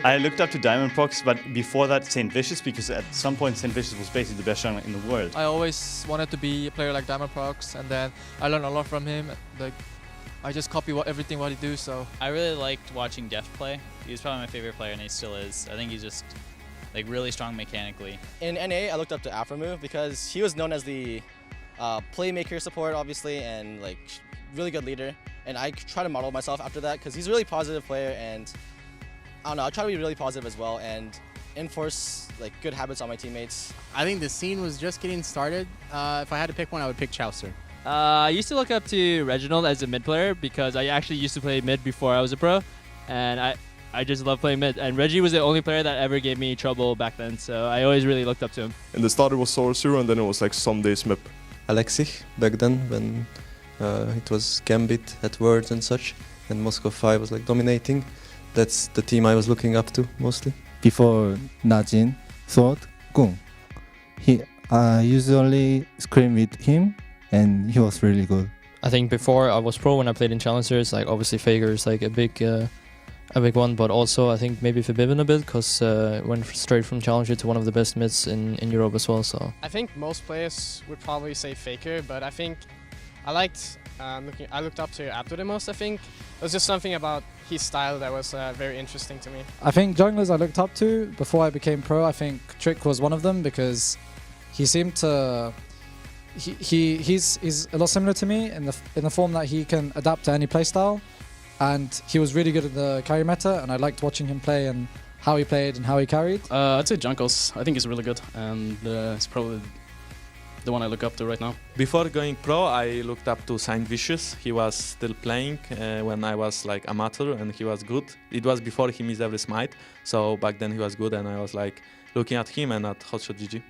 I looked up to Diamond Prox, but before that St. Vicious, because at some point St. Vicious was basically the best jungler in the world. I always wanted to be a player like Diamond Prox, and then I learned a lot from him. Like, I just copy everything what he do. So I really liked watching Def play. He was probably my favorite player, and he still is. I think he's just like really strong mechanically. In NA, I looked up to Afromove because he was known as the playmaker support, obviously, and like really good leader. And I try to model myself after that because he's a really positive player, and I don't know, I try to be really positive as well and enforce like good habits on my teammates. I think the scene was just getting started. If I had to pick one, I would pick Chaucer. I used to look up to Reginald as a mid player because I actually used to play mid before I was a pro, and I just love playing mid. And Reggie was the only player that ever gave me trouble back then, so I always really looked up to him. In the start it was Sorcerer, and then it was like some days Mip. Alexich back then when it was Gambit at Worlds and such, and Moscow 5 was like dominating. That's the team I was looking up to mostly. Before Najin, Sword, Gung. I usually scrim with him, and he was really good. I think before I was pro, when I played in challengers, like obviously Faker is like a big one, but also I think maybe Forbidden a bit because went straight from challenger to one of the best mids in Europe as well. So I think most players would probably say Faker, but I think I looked up to Abdo the most. I think it was just something about his style that was very interesting to me. I think junglers I looked up to before I became pro, I think Trick was one of them because he seemed to he's a lot similar to me in the form that he can adapt to any playstyle, and he was really good at the carry meta, and I liked watching him play and how he played and how he carried. I'd say Junkos. I think he's really good, and it's probably the one I look up to right now. Before going pro, I looked up to Saint Vicious. He was still playing when I was like amateur, and he was good. It was before he missed every smite, so back then he was good, and I was like looking at him and at Hotshot GG.